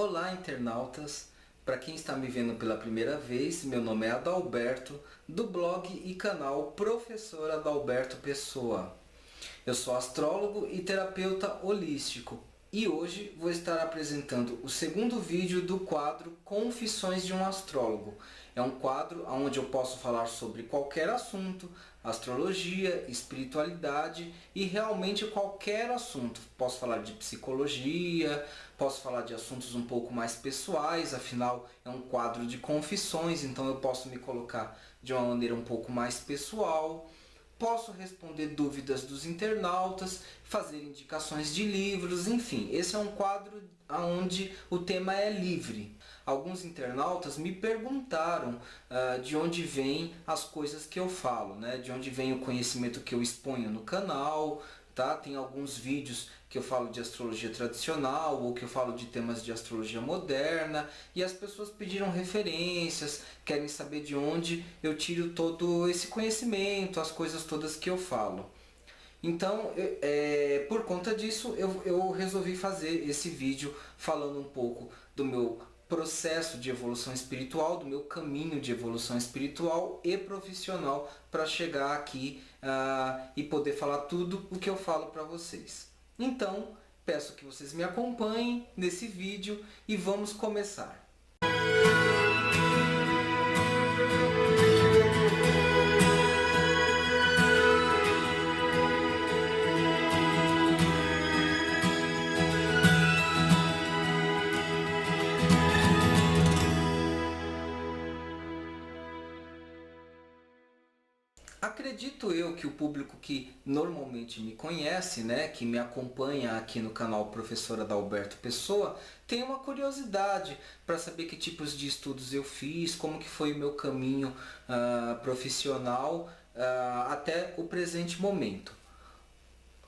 Olá, internautas! Para quem está me vendo pela primeira vez, meu nome é Adalberto, do blog e canal Professor Adalberto Pessoa. Eu sou astrólogo e terapeuta holístico e hoje vou estar apresentando o segundo vídeo do quadro Confissões de um Astrólogo. É um quadro onde eu posso falar sobre qualquer assunto, astrologia, espiritualidade e realmente qualquer assunto. Posso falar de psicologia, posso falar de assuntos um pouco mais pessoais, afinal é um quadro de confissões, então eu posso me colocar de uma maneira um pouco mais pessoal. Posso responder dúvidas dos internautas, fazer indicações de livros, enfim, esse é um quadro onde o tema é livre. Alguns internautas me perguntaram de onde vêm as coisas que eu falo, né? De onde vem o conhecimento que eu exponho no canal. Tá? Tem alguns vídeos que eu falo de astrologia tradicional ou que eu falo de temas de astrologia moderna e as pessoas pediram referências, querem saber de onde eu tiro todo esse conhecimento, as coisas todas que eu falo. Então, por conta disso, eu resolvi fazer esse vídeo falando um pouco do meu processo de evolução espiritual, do meu caminho de evolução espiritual e profissional para chegar aqui e poder falar tudo o que eu falo para vocês. Então, peço que vocês me acompanhem nesse vídeo e vamos começar. Acredito eu que o público que normalmente me conhece, né, que me acompanha aqui no canal Professor Adalberto Pessoa, tem uma curiosidade para saber que tipos de estudos eu fiz, como que foi o meu caminho profissional até o presente momento.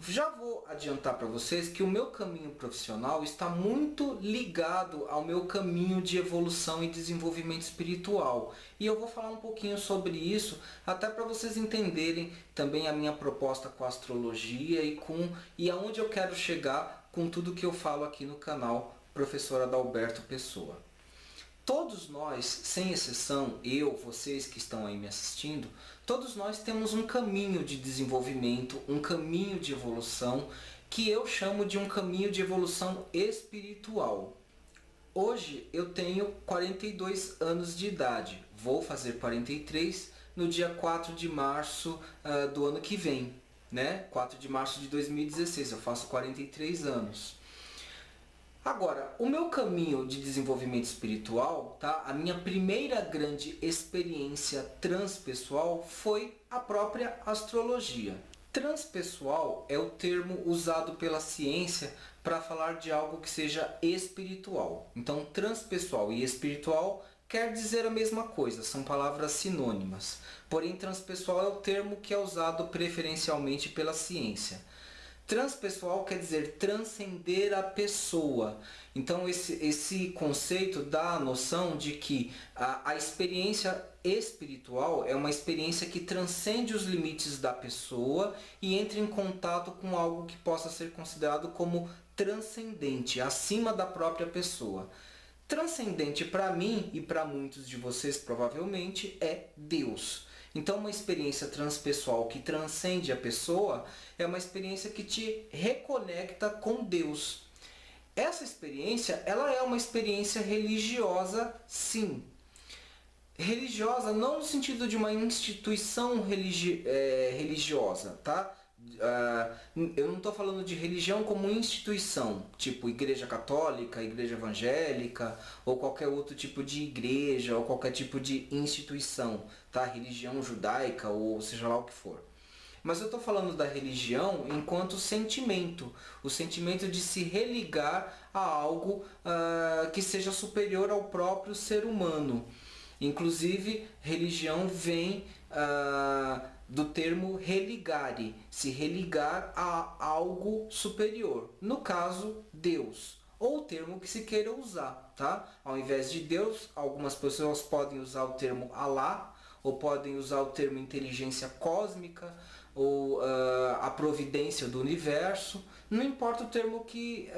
Já vou adiantar para vocês que o meu caminho profissional está muito ligado ao meu caminho de evolução e desenvolvimento espiritual. E eu vou falar um pouquinho sobre isso, até para vocês entenderem também a minha proposta com a astrologia e aonde eu quero chegar com tudo que eu falo aqui no canal Professor Adalberto Pessoa. Todos nós, sem exceção, eu, vocês que estão aí me assistindo, todos nós temos um caminho de desenvolvimento, um caminho de evolução, que eu chamo de um caminho de evolução espiritual. Hoje eu tenho 42 anos de idade, vou fazer 43 no dia 4 de março do ano que vem, né? 4 de março de 2016, eu faço 43 anos. Agora, o meu caminho de desenvolvimento espiritual, tá? A minha primeira grande experiência transpessoal foi a própria astrologia. Transpessoal é o termo usado pela ciência para falar de algo que seja espiritual. Então, transpessoal e espiritual quer dizer a mesma coisa, são palavras sinônimas. Porém, transpessoal é o termo que é usado preferencialmente pela ciência. Transpessoal quer dizer transcender a pessoa. Então esse conceito dá a noção de que a experiência espiritual é uma experiência que transcende os limites da pessoa e entra em contato com algo que possa ser considerado como transcendente, acima da própria pessoa. Transcendente para mim e para muitos de vocês provavelmente é Deus. Então uma experiência transpessoal que transcende a pessoa é uma experiência que te reconecta com Deus. Essa experiência, ela é uma experiência religiosa, sim. Religiosa não no sentido de uma instituição religiosa, tá? Eu não estou falando de religião como instituição, tipo igreja católica, igreja evangélica ou qualquer outro tipo de igreja ou qualquer tipo de instituição, tá? Religião judaica ou seja lá o que for. Mas eu estou falando da religião enquanto sentimento, o sentimento de se religar a algo que seja superior ao próprio ser humano. Inclusive, religião vem do termo religare, se religar a algo superior, no caso, Deus, ou o termo que se queira usar, tá? Ao invés de Deus, algumas pessoas podem usar o termo Alá, ou podem usar o termo inteligência cósmica, ou a providência do universo, não importa o termo que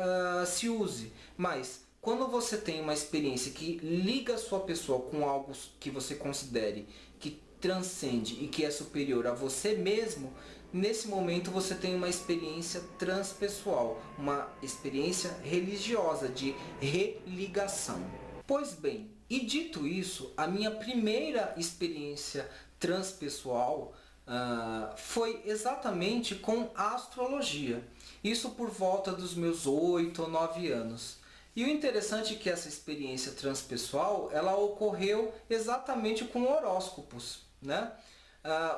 se use, mas quando você tem uma experiência que liga a sua pessoa com algo que você considere que transcende e que é superior a você mesmo, nesse momento você tem uma experiência transpessoal, uma experiência religiosa de religação. Pois bem, e dito isso, a minha primeira experiência transpessoal foi exatamente com a astrologia. Isso por volta dos meus 8 ou 9 anos. E o interessante é que essa experiência transpessoal, ela ocorreu exatamente com horóscopos, né?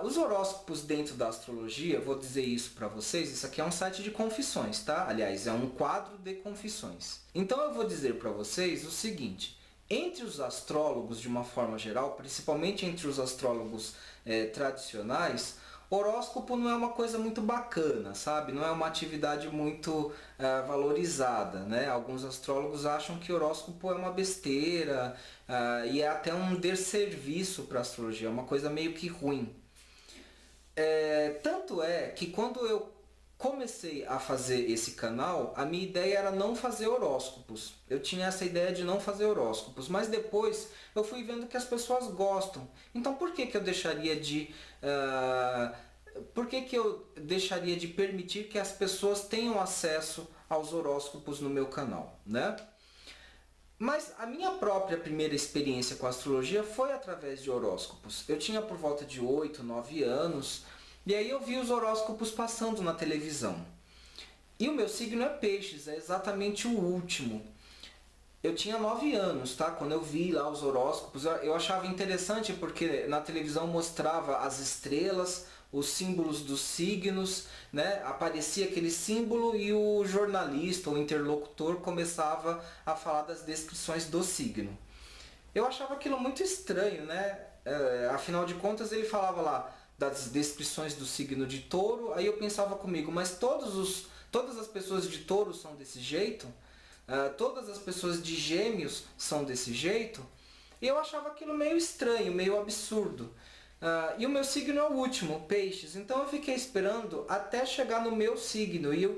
Os horóscopos dentro da astrologia, vou dizer isso para vocês, isso aqui é um site de confissões, tá? Aliás, é um quadro de confissões. Então eu vou dizer para vocês o seguinte: entre os astrólogos, de uma forma geral, principalmente entre os astrólogos tradicionais, horóscopo não é uma coisa muito bacana, sabe? Não é uma atividade muito valorizada, né? Alguns astrólogos acham que horóscopo é uma besteira e é até um desserviço para a astrologia, é uma coisa meio que ruim. Tanto é que quando eu comecei a fazer esse canal, a minha ideia era não fazer horóscopos. Eu tinha essa ideia de não fazer horóscopos, mas depois eu fui vendo que as pessoas gostam. Então por que eu deixaria de permitir que as pessoas tenham acesso aos horóscopos no meu canal, né? Mas a minha própria primeira experiência com a astrologia foi através de horóscopos. Eu tinha por volta de 8, 9 anos, e aí eu vi os horóscopos passando na televisão. E o meu signo é peixes, é exatamente o último. Eu tinha 9 anos, tá? Quando eu vi lá os horóscopos, eu achava interessante porque na televisão mostrava as estrelas, os símbolos dos signos, né? Aparecia aquele símbolo e o jornalista, o interlocutor, começava a falar das descrições do signo. Eu achava aquilo muito estranho, né? Afinal de contas ele falava lá das descrições do signo de touro, aí eu pensava comigo, mas todas as pessoas de touro são desse jeito? Todas as pessoas de gêmeos são desse jeito? E eu achava aquilo meio estranho, meio absurdo. E o meu signo é o último, peixes. Então eu fiquei esperando até chegar no meu signo. E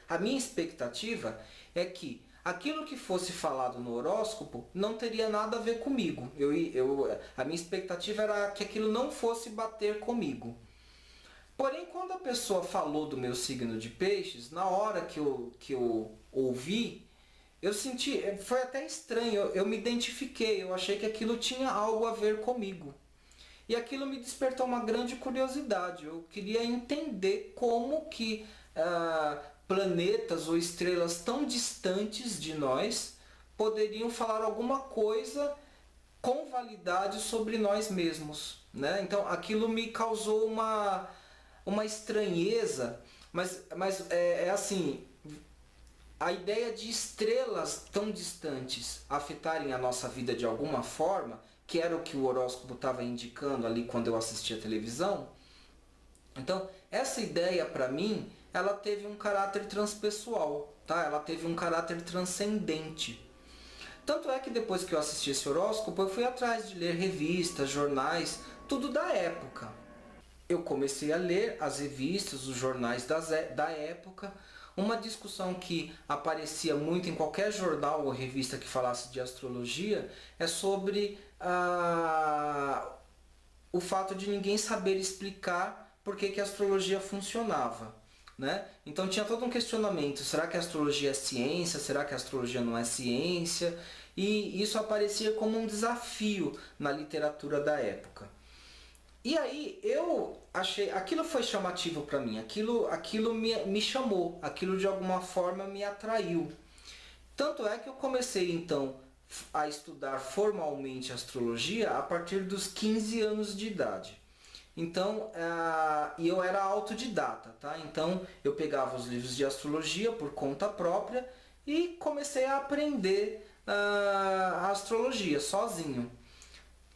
a minha expectativa é que aquilo que fosse falado no horóscopo não teria nada a ver comigo. A minha expectativa era que aquilo não fosse bater comigo. Porém, quando a pessoa falou do meu signo de peixes, na hora que eu ouvi, eu senti, foi até estranho, eu me identifiquei, eu achei que aquilo tinha algo a ver comigo. E aquilo me despertou uma grande curiosidade. Eu queria entender como que planetas ou estrelas tão distantes de nós poderiam falar alguma coisa com validade sobre nós mesmos, né? Então aquilo me causou uma estranheza, mas é assim, a ideia de estrelas tão distantes afetarem a nossa vida de alguma forma, que era o que o horóscopo estava indicando ali quando eu assistia a televisão. Então, essa ideia para mim, ela teve um caráter transpessoal, tá? Ela teve um caráter transcendente. Tanto é que depois que eu assisti esse horóscopo, eu fui atrás de ler revistas, jornais, tudo da época. Eu comecei a ler as revistas, os jornais da época. Uma discussão que aparecia muito em qualquer jornal ou revista que falasse de astrologia é sobre o fato de ninguém saber explicar por que a astrologia funcionava, né? Então tinha todo um questionamento: será que a astrologia é ciência? Será que a astrologia não é ciência? E isso aparecia como um desafio na literatura da época. E aí eu achei, aquilo foi chamativo para mim, aquilo me chamou, aquilo de alguma forma me atraiu. Tanto é que eu comecei então a estudar formalmente astrologia a partir dos 15 anos de idade. Então, eu era autodidata, tá? Então eu pegava os livros de astrologia por conta própria e comecei a aprender a astrologia sozinho.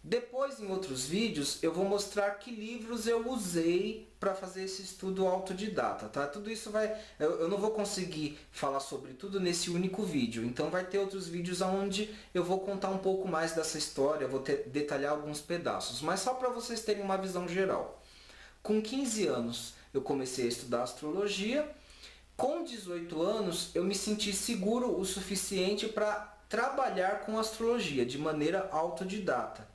Depois, em outros vídeos, eu vou mostrar que livros eu usei para fazer esse estudo autodidata, tá? Tudo isso eu não vou conseguir falar sobre tudo nesse único vídeo, então vai ter outros vídeos onde eu vou contar um pouco mais dessa história, vou detalhar alguns pedaços, mas só para vocês terem uma visão geral. Com 15 anos eu comecei a estudar astrologia, com 18 anos eu me senti seguro o suficiente para trabalhar com astrologia de maneira autodidata.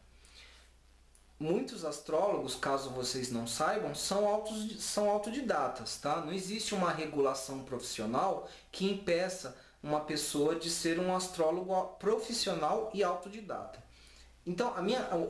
Muitos astrólogos, caso vocês não saibam, são autodidatas, tá? Não existe uma regulação profissional que impeça uma pessoa de ser um astrólogo profissional e autodidata. Então,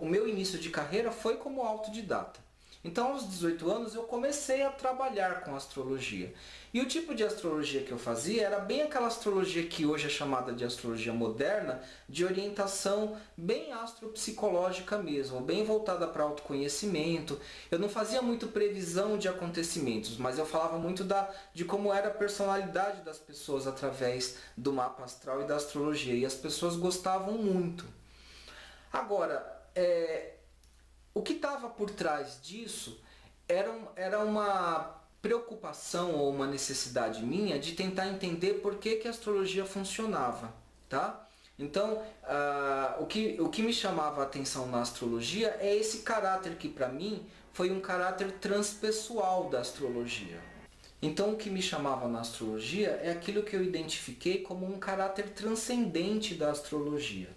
o meu início de carreira foi como autodidata. Então, aos 18 anos, eu comecei a trabalhar com astrologia. E o tipo de astrologia que eu fazia era bem aquela astrologia que hoje é chamada de astrologia moderna, de orientação bem astropsicológica mesmo, bem voltada para autoconhecimento. Eu não fazia muito previsão de acontecimentos, mas eu falava muito de como era a personalidade das pessoas através do mapa astral e da astrologia. E as pessoas gostavam muito. Agora, o que estava por trás disso era uma preocupação ou uma necessidade minha de tentar entender por que a astrologia funcionava, tá? Então, o que me chamava a atenção na astrologia é esse caráter que para mim foi um caráter transpessoal da astrologia. Então, o que me chamava na astrologia é aquilo que eu identifiquei como um caráter transcendente da astrologia.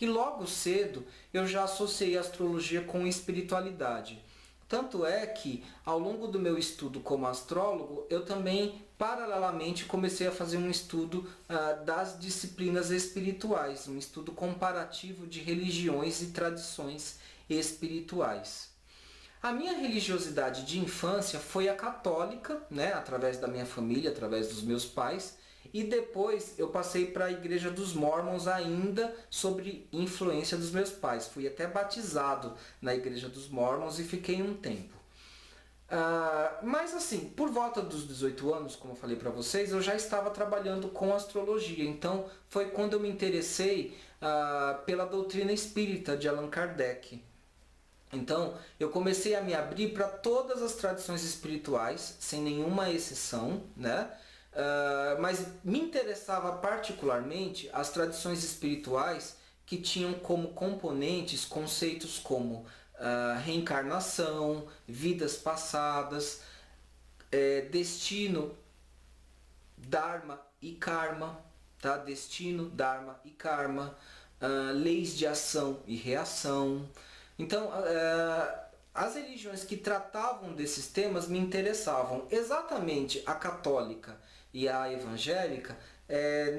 E logo cedo eu já associei a astrologia com espiritualidade. Tanto é que, ao longo do meu estudo como astrólogo, eu também, paralelamente, comecei a fazer um estudo das disciplinas espirituais, um estudo comparativo de religiões e tradições espirituais. A minha religiosidade de infância foi a católica, né, através da minha família, através dos meus pais, e depois eu passei para a Igreja dos Mórmons ainda sob influência dos meus pais. Fui até batizado na Igreja dos Mórmons e fiquei um tempo. Mas assim, por volta dos 18 anos, como eu falei para vocês, eu já estava trabalhando com astrologia. Então foi quando eu me interessei pela doutrina espírita de Allan Kardec. Então eu comecei a me abrir para todas as tradições espirituais, sem nenhuma exceção, né? Mas me interessava particularmente as tradições espirituais que tinham como componentes conceitos como reencarnação, vidas passadas, destino, dharma e karma, tá? Destino, dharma e karma, leis de ação e reação. Então, as religiões que tratavam desses temas me interessavam. Exatamente a católica e a evangélica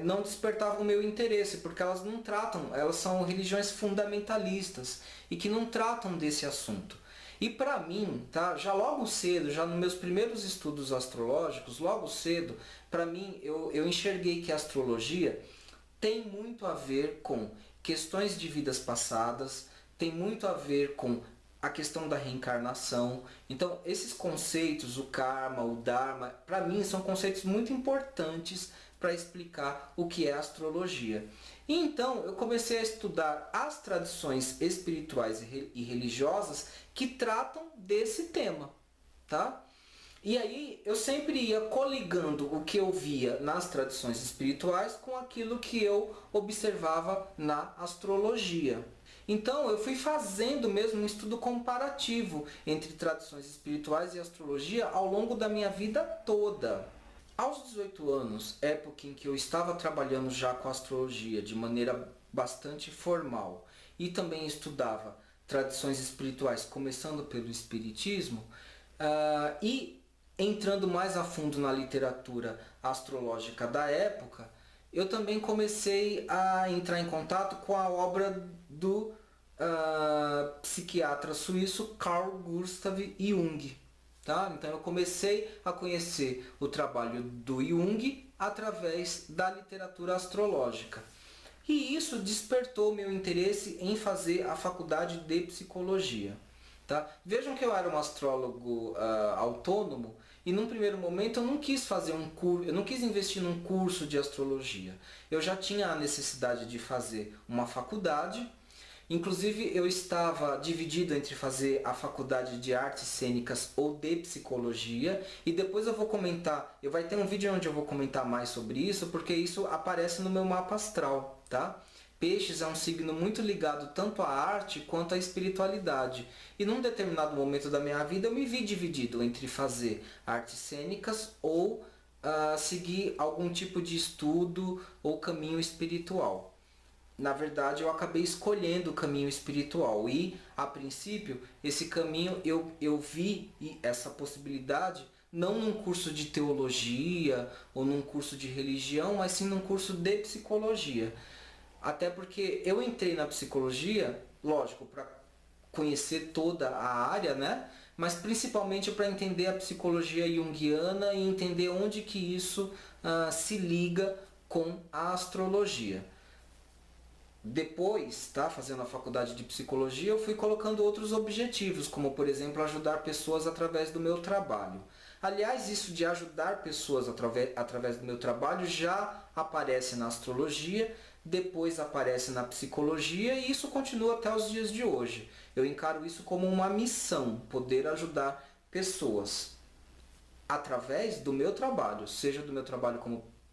não despertavam o meu interesse, porque elas não tratam, elas são religiões fundamentalistas e que não tratam desse assunto. E para mim, tá, já logo cedo, já nos meus primeiros estudos astrológicos, logo cedo, para mim eu enxerguei que a astrologia tem muito a ver com questões de vidas passadas, tem muito a ver com a questão da reencarnação. Então, esses conceitos, o karma, o dharma, para mim são conceitos muito importantes para explicar o que é astrologia. E então, eu comecei a estudar as tradições espirituais e religiosas que tratam desse tema, tá? E aí, eu sempre ia coligando o que eu via nas tradições espirituais com aquilo que eu observava na astrologia. Então eu fui fazendo mesmo um estudo comparativo entre tradições espirituais e astrologia ao longo da minha vida toda. Aos 18 anos, época em que eu estava trabalhando já com astrologia de maneira bastante formal e também estudava tradições espirituais, começando pelo espiritismo, e entrando mais a fundo na literatura astrológica da época, eu também comecei a entrar em contato com a obra do psiquiatra suíço Carl Gustav Jung. Tá? Então eu comecei a conhecer o trabalho do Jung através da literatura astrológica. E isso despertou meu interesse em fazer a faculdade de psicologia. Tá? Vejam que eu era um astrólogo autônomo e num primeiro momento eu não quis fazer eu não quis investir num curso de astrologia. Eu já tinha a necessidade de fazer uma faculdade. Inclusive eu estava dividido entre fazer a faculdade de artes cênicas ou de psicologia, e depois eu vou comentar, vai ter um vídeo onde eu vou comentar mais sobre isso, porque isso aparece no meu mapa astral, tá? Peixes é um signo muito ligado tanto à arte quanto à espiritualidade. E num determinado momento da minha vida eu me vi dividido entre fazer artes cênicas ou seguir algum tipo de estudo ou caminho espiritual. na verdade, eu acabei escolhendo o caminho espiritual. E, a princípio, esse caminho eu vi essa possibilidade não num curso de teologia ou num curso de religião, mas sim num curso de psicologia. Até porque eu entrei na psicologia, lógico, para conhecer toda a área, né? Mas principalmente para entender a psicologia junguiana e entender onde que isso se liga com a astrologia. Depois, tá, fazendo a faculdade de psicologia, eu fui colocando outros objetivos, como por exemplo ajudar pessoas através do meu trabalho. Aliás, isso de ajudar pessoas através do meu trabalho já aparece na astrologia, depois aparece na psicologia e isso continua até os dias de hoje. Eu encaro isso como uma missão, poder ajudar pessoas através do meu trabalho, seja do meu trabalho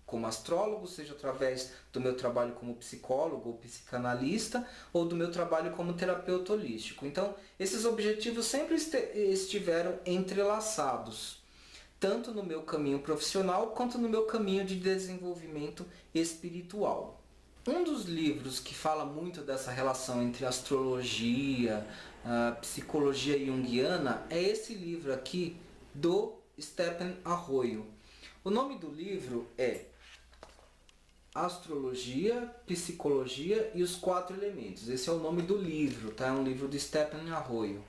como astrólogo, seja através do meu trabalho como psicólogo ou psicanalista, ou do meu trabalho como terapeuta holístico. Então, esses objetivos sempre estiveram entrelaçados, tanto no meu caminho profissional quanto no meu caminho de desenvolvimento espiritual. Um dos livros que fala muito dessa relação entre astrologia, psicologia junguiana, é esse livro aqui do Stephen Arroyo. O nome do livro é Astrologia, Psicologia e os Quatro Elementos. Esse é o nome do livro, tá? É um livro de Stephen Arroyo.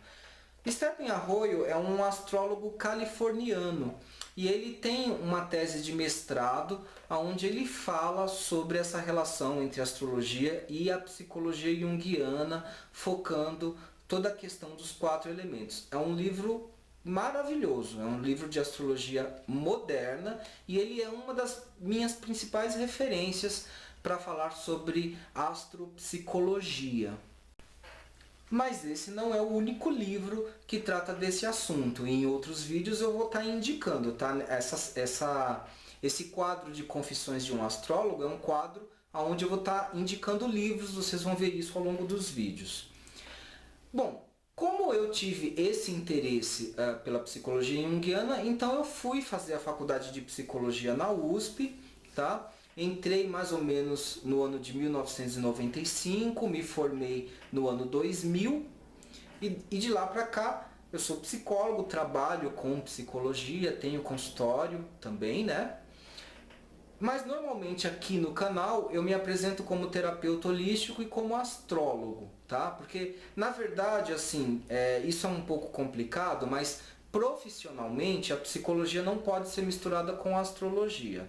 Stephen Arroyo é um astrólogo californiano e ele tem uma tese de mestrado onde ele fala sobre essa relação entre a astrologia e a psicologia junguiana, focando toda a questão dos quatro elementos. É um livro maravilhoso, é um livro de astrologia moderna e ele é uma das minhas principais referências para falar sobre astropsicologia. Mas esse não é o único livro que trata desse assunto. Em outros vídeos eu vou estar indicando, tá? Esse quadro de Confissões de um Astrólogo é um quadro onde eu vou estar indicando livros, vocês vão ver isso ao longo dos vídeos. Bom, como eu tive esse interesse pela psicologia junguiana, então eu fui fazer a faculdade de psicologia na USP, tá? Entrei mais ou menos no ano de 1995, me formei no ano 2000 e de lá para cá eu sou psicólogo, trabalho com psicologia, tenho consultório também, né? Mas normalmente aqui no canal eu me apresento como terapeuta holístico e como astrólogo, tá? Porque na verdade assim, isso é um pouco complicado, mas profissionalmente a psicologia não pode ser misturada com a astrologia.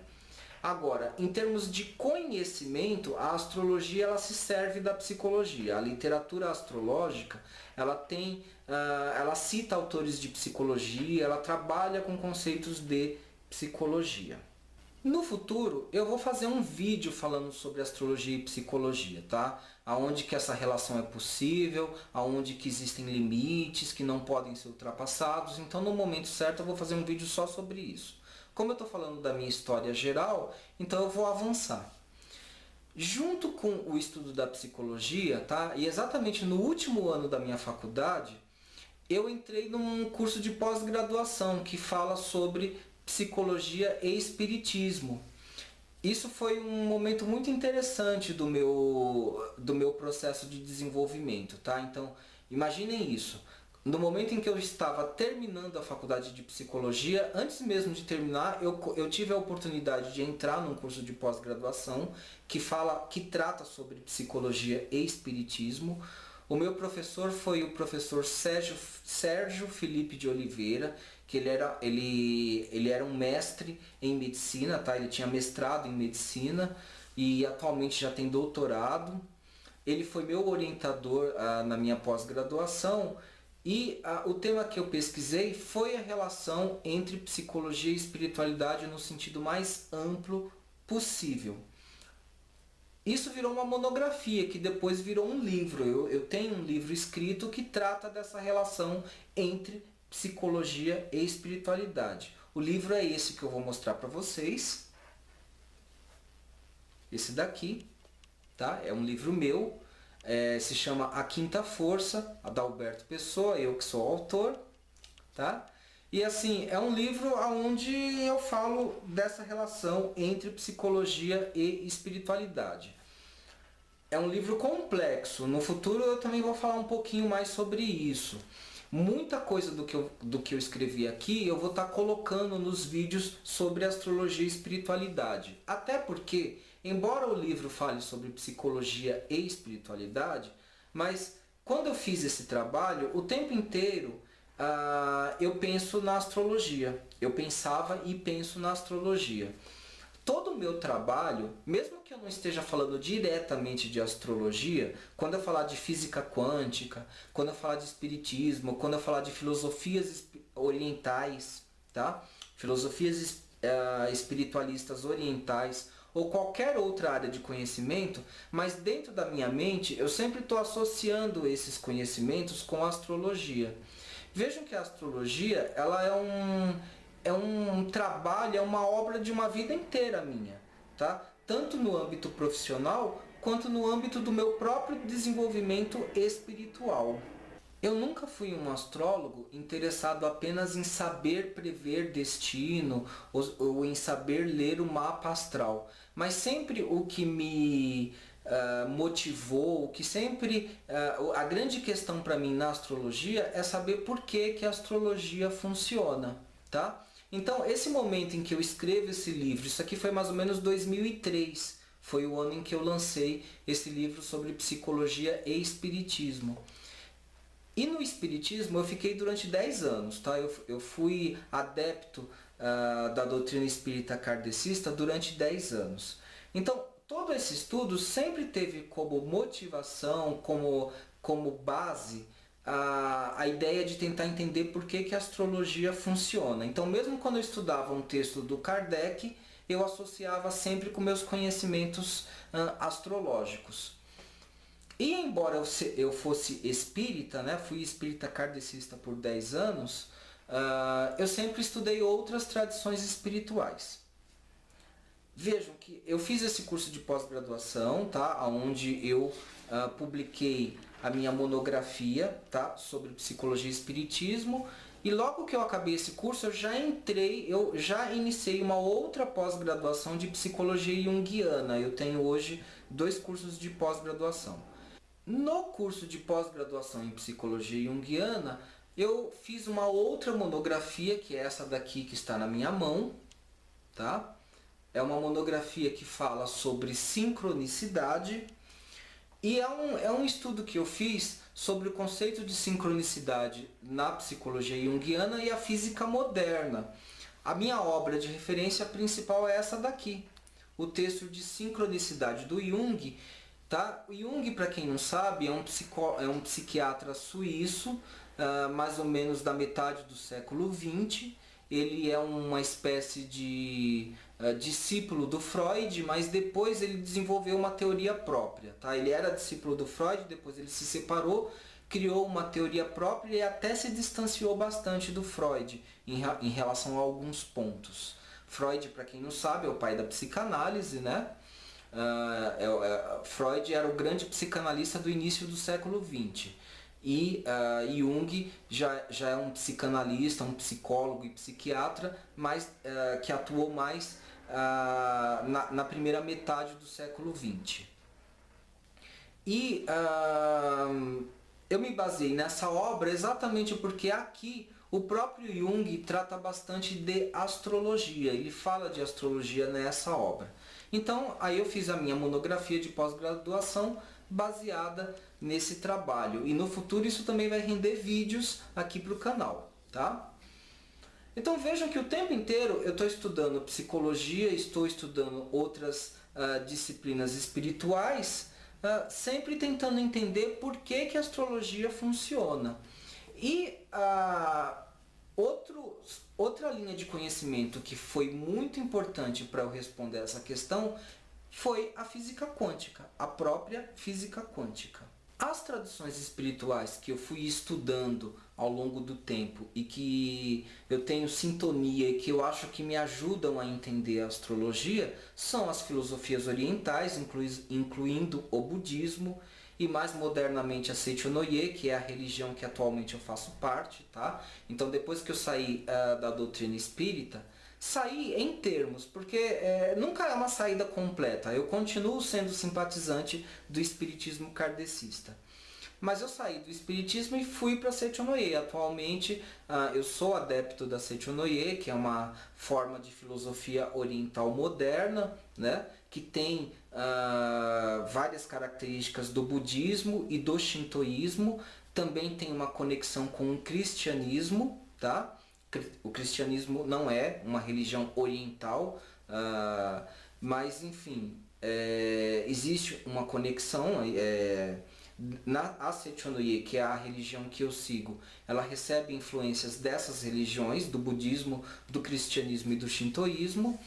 Agora, em termos de conhecimento, a astrologia ela se serve da psicologia. A literatura astrológica ela cita autores de psicologia, ela trabalha com conceitos de psicologia. No futuro, eu vou fazer um vídeo falando sobre astrologia e psicologia, tá? Aonde que essa relação é possível, aonde que existem limites que não podem ser ultrapassados. Então, no momento certo, eu vou fazer um vídeo só sobre isso. Como eu estou falando da minha história geral, então eu vou avançar. Junto com o estudo da psicologia, tá? E exatamente no último ano da minha faculdade, eu entrei num curso de pós-graduação que fala sobre psicologia e espiritismo. Isso foi um momento muito interessante do meu processo de desenvolvimento, tá? Então, imaginem isso. No momento em que eu estava terminando a faculdade de psicologia, antes mesmo de terminar, eu tive a oportunidade de entrar num curso de pós-graduação que trata sobre psicologia e espiritismo. O meu professor foi o professor Sérgio Felipe de Oliveira, que ele era um mestre em medicina, tá? Ele tinha mestrado em medicina e atualmente já tem doutorado. Ele foi meu orientador na minha pós-graduação. E o tema que eu pesquisei foi a relação entre psicologia e espiritualidade no sentido mais amplo possível. Isso virou uma monografia, que depois virou um livro. Eu tenho um livro escrito que trata dessa relação entre psicologia e espiritualidade. O livro é esse que eu vou mostrar para vocês. Esse daqui, tá? É um livro meu. Se chama A Quinta Força, Adalberto Pessoa, eu que sou o autor, tá? E assim, é um livro onde eu falo dessa relação entre psicologia e espiritualidade. É um livro complexo. No futuro eu também vou falar um pouquinho mais sobre isso. Muita coisa do que eu escrevi aqui eu vou estar colocando nos vídeos sobre astrologia e espiritualidade. Até porque, embora o livro fale sobre psicologia e espiritualidade, mas quando eu fiz esse trabalho, o tempo inteiro eu penso na astrologia. Eu pensava e penso na astrologia. Todo o meu trabalho, mesmo que eu não esteja falando diretamente de astrologia, quando eu falar de física quântica, quando eu falar de espiritismo, quando eu falar de filosofias orientais, tá? Filosofias espiritualistas orientais ou qualquer outra área de conhecimento, mas dentro da minha mente eu sempre estou associando esses conhecimentos com a astrologia. Vejam que a astrologia ela é um trabalho, é uma obra de uma vida inteira minha, tá? Tanto no âmbito profissional, quanto no âmbito do meu próprio desenvolvimento espiritual. Eu nunca fui um astrólogo interessado apenas em saber prever destino ou em saber ler o mapa astral, mas sempre o que me motivou, o que sempre a grande questão para mim na astrologia é saber por que a astrologia funciona, tá? Então, esse momento em que eu escrevo esse livro, isso aqui foi mais ou menos 2003, foi o ano em que eu lancei esse livro sobre psicologia e espiritismo. E no espiritismo eu fiquei durante 10 anos, tá? Eu fui adepto da doutrina espírita kardecista durante 10 anos. Então, todo esse estudo sempre teve como motivação, como base, a ideia de tentar entender por que a astrologia funciona. Então, mesmo quando eu estudava um texto do Kardec, eu associava sempre com meus conhecimentos astrológicos. E embora eu fosse espírita, né, fui espírita kardecista por 10 anos, eu sempre estudei outras tradições espirituais. Vejam que eu fiz esse curso de pós-graduação, tá, onde eu publiquei a minha monografia, tá, sobre psicologia e espiritismo, e logo que eu acabei esse curso eu já iniciei uma outra pós-graduação de psicologia junguiana. Eu tenho hoje 2 cursos de pós-graduação. No curso de pós-graduação em psicologia junguiana, eu fiz uma outra monografia, que é essa daqui que está na minha mão, tá? É uma monografia que fala sobre sincronicidade e é um estudo que eu fiz sobre o conceito de sincronicidade na psicologia junguiana e a física moderna. A minha obra de referência principal é essa daqui, o texto de sincronicidade do Jung. Tá? O Jung, para quem não sabe, é um psiquiatra suíço, mais ou menos da metade do século XX. Ele é uma espécie de discípulo do Freud, mas depois ele desenvolveu uma teoria própria. Tá? Ele era discípulo do Freud, depois ele se separou, criou uma teoria própria e até se distanciou bastante do Freud em relação a alguns pontos. Freud, para quem não sabe, é o pai da psicanálise, né? Freud era o grande psicanalista do início do século XX e Jung já é um psicanalista, um psicólogo e psiquiatra, mas que atuou mais na primeira metade do século XX. E eu me baseei nessa obra exatamente porque aqui o próprio Jung trata bastante de astrologia, ele fala de astrologia nessa obra. Então, aí eu fiz a minha monografia de pós-graduação baseada nesse trabalho. E no futuro isso também vai render vídeos aqui para o canal, tá? Então vejam que o tempo inteiro eu estou estudando psicologia, estou estudando outras disciplinas espirituais, sempre tentando entender por que a astrologia funciona. E outra linha de conhecimento que foi muito importante para eu responder essa questão foi a física quântica, a própria física quântica. As tradições espirituais que eu fui estudando ao longo do tempo e que eu tenho sintonia e que eu acho que me ajudam a entender a astrologia são as filosofias orientais, incluindo o budismo, e mais modernamente a Seichonoye, que é a religião que atualmente eu faço parte, tá? Então depois que eu saí da doutrina espírita, Saí em termos, porque nunca é uma saída completa. Eu continuo sendo simpatizante do espiritismo kardecista. Mas eu saí do espiritismo e fui para a Seichonoye. Atualmente eu sou adepto da Seichonoye, que é uma forma de filosofia oriental moderna, né? Que tem várias características do budismo e do shintoísmo. Também tem uma conexão com o cristianismo, tá? O cristianismo não é uma religião oriental, mas enfim, existe uma conexão. A Seichonoye, que é a religião que eu sigo, ela recebe influências dessas religiões, do budismo, do cristianismo e do shintoísmo.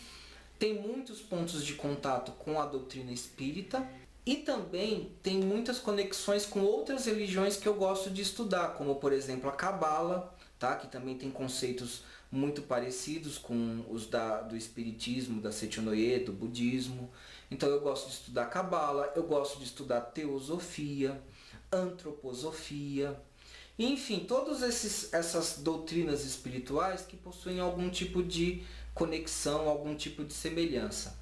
Tem muitos pontos de contato com a doutrina espírita e também tem muitas conexões com outras religiões que eu gosto de estudar, como por exemplo a Cabala, tá? Que também tem conceitos muito parecidos com os do espiritismo, da Seichonoye, do budismo. Então eu gosto de estudar Cabala, eu gosto de estudar teosofia, antroposofia, enfim, todas essas doutrinas espirituais que possuem algum tipo de conexão, algum tipo de semelhança.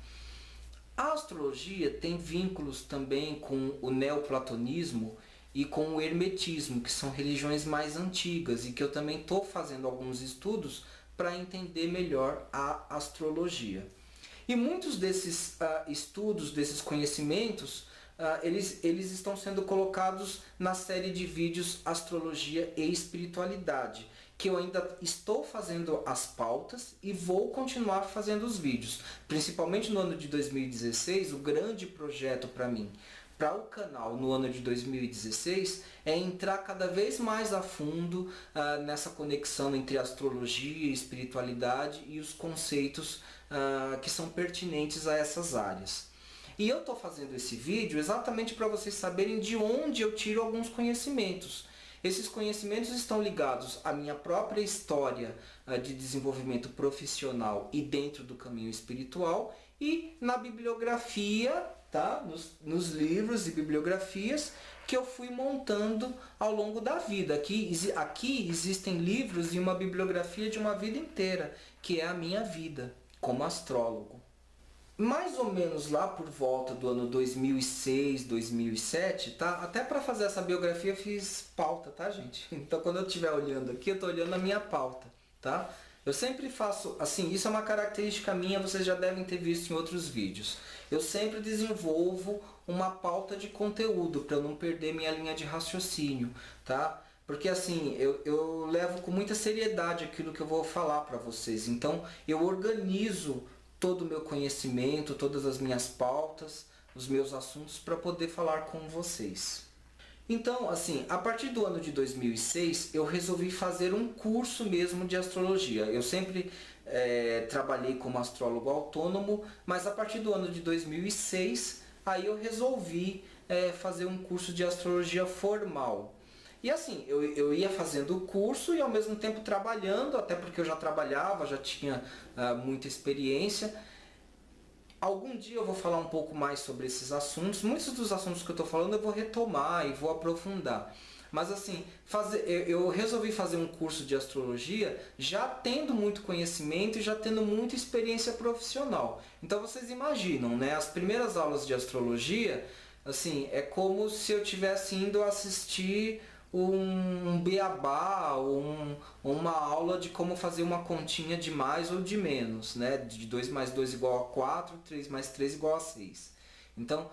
A astrologia tem vínculos também com o neoplatonismo e com o hermetismo, que são religiões mais antigas e que eu também estou fazendo alguns estudos para entender melhor a astrologia. E muitos desses estudos, desses conhecimentos, eles estão sendo colocados na série de vídeos Astrologia e Espiritualidade, que eu ainda estou fazendo as pautas e vou continuar fazendo os vídeos. Principalmente no ano de 2016, o grande projeto para mim, para o canal no ano de 2016, é entrar cada vez mais a fundo nessa conexão entre astrologia, espiritualidade e os conceitos que são pertinentes a essas áreas. E eu estou fazendo esse vídeo exatamente para vocês saberem de onde eu tiro alguns conhecimentos. Esses conhecimentos estão ligados à minha própria história de desenvolvimento profissional e dentro do caminho espiritual e na bibliografia, tá? Nos livros e bibliografias que eu fui montando ao longo da vida. Aqui existem livros e uma bibliografia de uma vida inteira, que é a minha vida como astrólogo. Mais ou menos lá por volta do ano 2006, 2007, tá? Até para fazer essa biografia eu fiz pauta, tá, gente? Então quando eu estiver olhando aqui, eu estou olhando a minha pauta, tá? Eu sempre faço, assim, isso é uma característica minha, vocês já devem ter visto em outros vídeos. Eu sempre desenvolvo uma pauta de conteúdo para eu não perder minha linha de raciocínio, tá? Porque assim, eu levo com muita seriedade aquilo que eu vou falar para vocês. Então eu organizo todo o meu conhecimento, todas as minhas pautas, os meus assuntos para poder falar com vocês. Então, assim, a partir do ano de 2006, eu resolvi fazer um curso mesmo de astrologia. Eu sempre trabalhei como astrólogo autônomo, mas a partir do ano de 2006, aí eu resolvi fazer um curso de astrologia formal. E assim, eu ia fazendo o curso e ao mesmo tempo trabalhando, até porque eu já trabalhava, já tinha muita experiência. Algum dia eu vou falar um pouco mais sobre esses assuntos. Muitos dos assuntos que eu estou falando eu vou retomar e vou aprofundar. Mas assim, eu resolvi fazer um curso de astrologia já tendo muito conhecimento e já tendo muita experiência profissional. Então vocês imaginam, né? As primeiras aulas de astrologia, assim, é como se eu tivesse indo assistir um beabá ou uma aula de como fazer uma continha de mais ou de menos, né? De 2 mais 2 igual a 4, 3 mais 3 igual a 6. Então,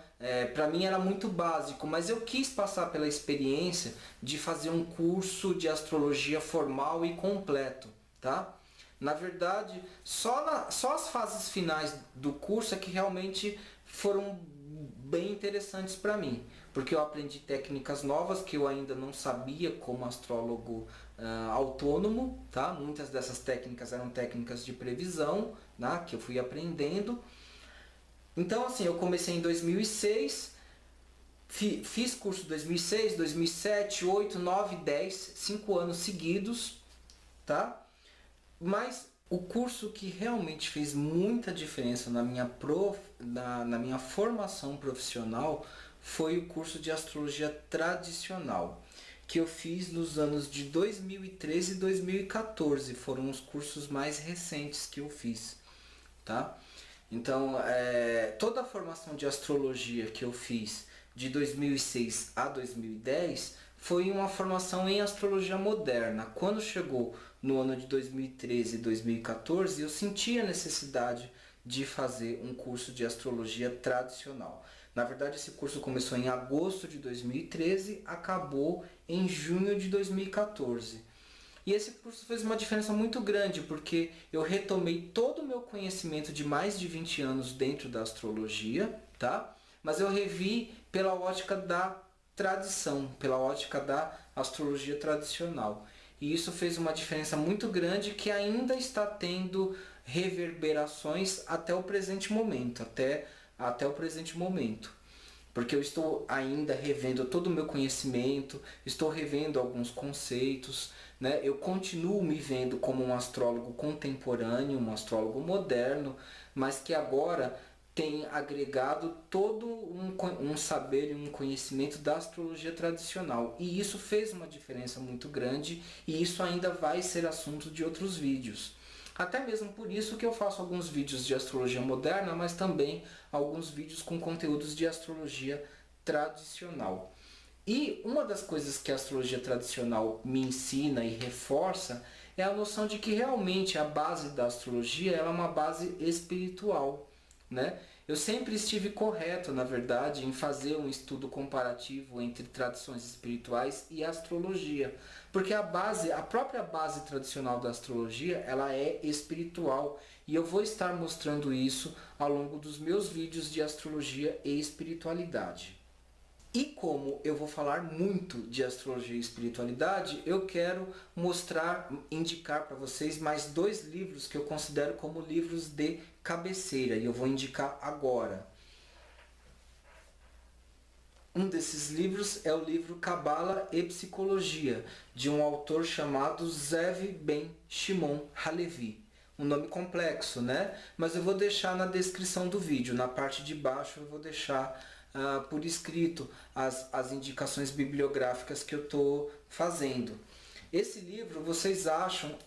para mim era muito básico, mas eu quis passar pela experiência de fazer um curso de astrologia formal e completo, tá? Na verdade, só as fases finais do curso é que realmente foram bem interessantes para mim, porque eu aprendi técnicas novas que eu ainda não sabia como astrólogo autônomo, tá? Muitas dessas técnicas eram técnicas de previsão, né? Que eu fui aprendendo. Então assim, eu comecei em 2006, fiz curso em 2006, 2007, 8, 9, 10, 5 anos seguidos, tá? Mas o curso que realmente fez muita diferença na minha formação profissional foi o curso de astrologia tradicional. que eu fiz nos anos de 2013 e 2014. Foram os cursos mais recentes que eu fiz, tá? Então, toda a formação de astrologia que eu fiz de 2006 a 2010 foi uma formação em astrologia moderna. Quando chegou no ano de 2013 e 2014, eu senti a necessidade de fazer um curso de astrologia tradicional. Na verdade, esse curso começou em agosto de 2013, acabou em junho de 2014. E esse curso fez uma diferença muito grande, porque eu retomei todo o meu conhecimento de mais de 20 anos dentro da astrologia, tá? Mas eu revi pela ótica da tradição, pela ótica da astrologia tradicional. E isso fez uma diferença muito grande que ainda está tendo reverberações até o presente momento, até o presente momento. Porque eu estou ainda revendo todo o meu conhecimento, estou revendo alguns conceitos, né? Eu continuo me vendo como um astrólogo contemporâneo, um astrólogo moderno, mas que agora tem agregado todo um saber e um conhecimento da astrologia tradicional. E isso fez uma diferença muito grande e isso ainda vai ser assunto de outros vídeos. Até mesmo por isso que eu faço alguns vídeos de astrologia moderna, mas também alguns vídeos com conteúdos de astrologia tradicional. E uma das coisas que a astrologia tradicional me ensina e reforça é a noção de que realmente a base da astrologia ela é uma base espiritual, né? Eu sempre estive correto, na verdade, em fazer um estudo comparativo entre tradições espirituais e astrologia, porque a própria base tradicional da astrologia, ela é espiritual, e eu vou estar mostrando isso ao longo dos meus vídeos de astrologia e espiritualidade. E como eu vou falar muito de astrologia e espiritualidade, eu quero indicar para vocês mais 2 livros que eu considero como livros de cabeceira, e eu vou indicar agora. Um desses livros é o livro Cabala e Psicologia, de um autor chamado Zev Ben Shimon Halevi. Um nome complexo, né? Mas eu vou deixar na descrição do vídeo, na parte de baixo eu vou deixar por escrito as indicações bibliográficas que eu estou fazendo. Esse livro vocês acham,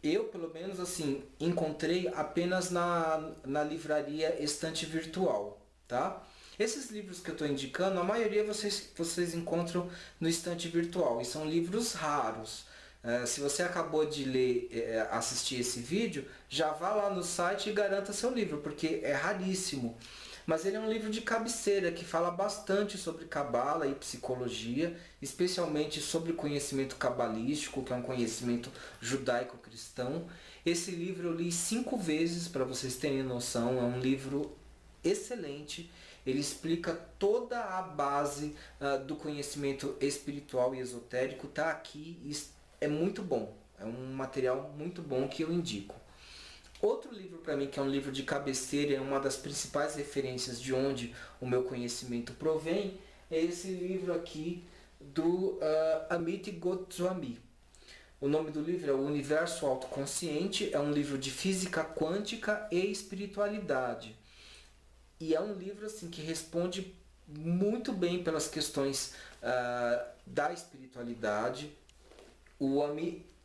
eu pelo menos assim, encontrei apenas na livraria Estante Virtual, tá? Esses livros que eu estou indicando, a maioria vocês encontram no Estante Virtual e são livros raros. Se você acabou de assistir esse vídeo, já vá lá no site e garanta seu livro, porque é raríssimo. Mas ele é um livro de cabeceira que fala bastante sobre cabala e psicologia, especialmente sobre conhecimento cabalístico, que é um conhecimento judaico-cristão. Esse livro eu li 5 vezes, para vocês terem noção, é um livro excelente. Ele explica toda a base do conhecimento espiritual e esotérico, está aqui, é muito bom, é um material muito bom que eu indico. Outro livro para mim que é um livro de cabeceira, é uma das principais referências de onde o meu conhecimento provém, é esse livro aqui do Amit Goswami. O nome do livro é O Universo Autoconsciente, é um livro de física quântica e espiritualidade. E é um livro assim que responde muito bem pelas questões da espiritualidade.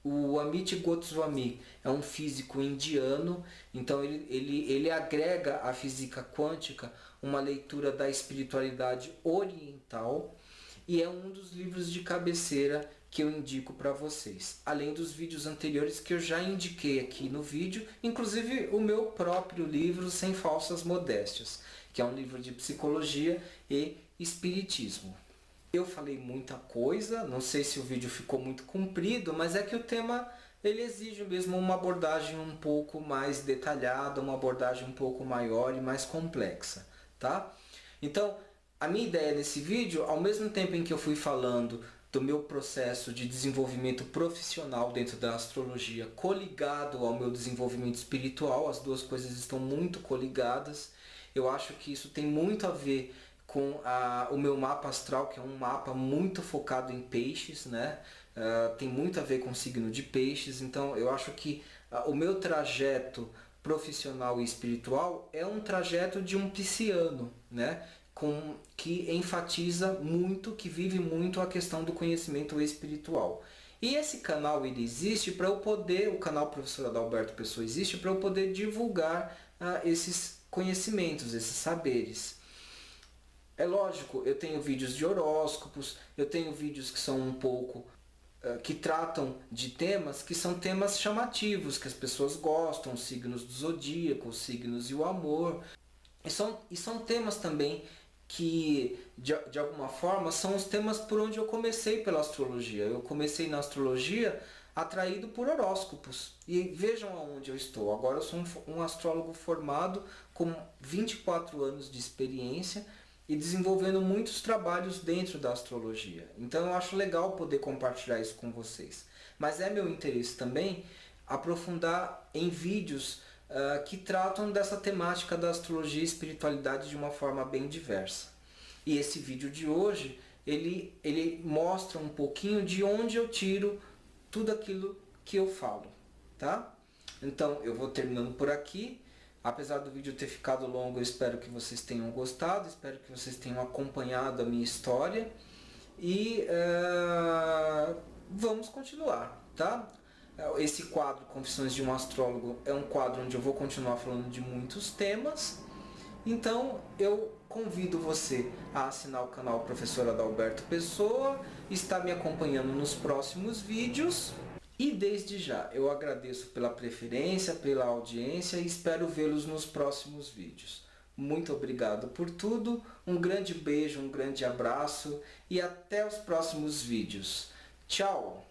O Amit Goswami é um físico indiano, então ele agrega à física quântica uma leitura da espiritualidade oriental e é um dos livros de cabeceira que eu indico para vocês. Além dos vídeos anteriores que eu já indiquei aqui no vídeo, inclusive o meu próprio livro Sem Falsas Modéstias, que é um livro de psicologia e espiritismo. Eu falei muita coisa, não sei se o vídeo ficou muito comprido, mas é que o tema ele exige mesmo uma abordagem um pouco mais detalhada, uma abordagem um pouco maior e mais complexa, tá? Então, a minha ideia nesse vídeo, ao mesmo tempo em que eu fui falando do meu processo de desenvolvimento profissional dentro da astrologia, coligado ao meu desenvolvimento espiritual, as duas coisas estão muito coligadas. Eu acho que isso tem muito a ver com o meu mapa astral, que é um mapa muito focado em peixes, né? Tem muito a ver com o signo de peixes, então eu acho que o meu trajeto profissional e espiritual é um trajeto de um pisciano, né? que enfatiza muito, que vive muito a questão do conhecimento espiritual. E esse canal ele existe para eu poder, o canal Professor Adalberto Pessoa existe para eu poder divulgar esses conhecimentos, esses saberes. É lógico, eu tenho vídeos de horóscopos, eu tenho vídeos que são um pouco que tratam de temas que são temas chamativos, que as pessoas gostam, os signos do zodíaco, os signos e o amor. E são temas também que, de alguma forma, são os temas por onde eu comecei pela astrologia. Eu comecei na astrologia atraído por horóscopos. E vejam aonde eu estou. Agora eu sou um astrólogo formado com 24 anos de experiência e desenvolvendo muitos trabalhos dentro da astrologia. Então eu acho legal poder compartilhar isso com vocês. Mas é meu interesse também aprofundar em vídeos que tratam dessa temática da astrologia e espiritualidade de uma forma bem diversa. E esse vídeo de hoje, ele mostra um pouquinho de onde eu tiro tudo aquilo que eu falo, tá? Então eu vou terminando por aqui. Apesar do vídeo ter ficado longo, eu espero que vocês tenham gostado, espero que vocês tenham acompanhado a minha história e vamos continuar, tá? Esse quadro Confissões de um Astrólogo é um quadro onde eu vou continuar falando de muitos temas. Então eu convido você a assinar o canal Professor Adalberto Pessoa, estar me acompanhando nos próximos vídeos. E desde já eu agradeço pela preferência, pela audiência e espero vê-los nos próximos vídeos. Muito obrigado por tudo, um grande beijo, um grande abraço e até os próximos vídeos. Tchau!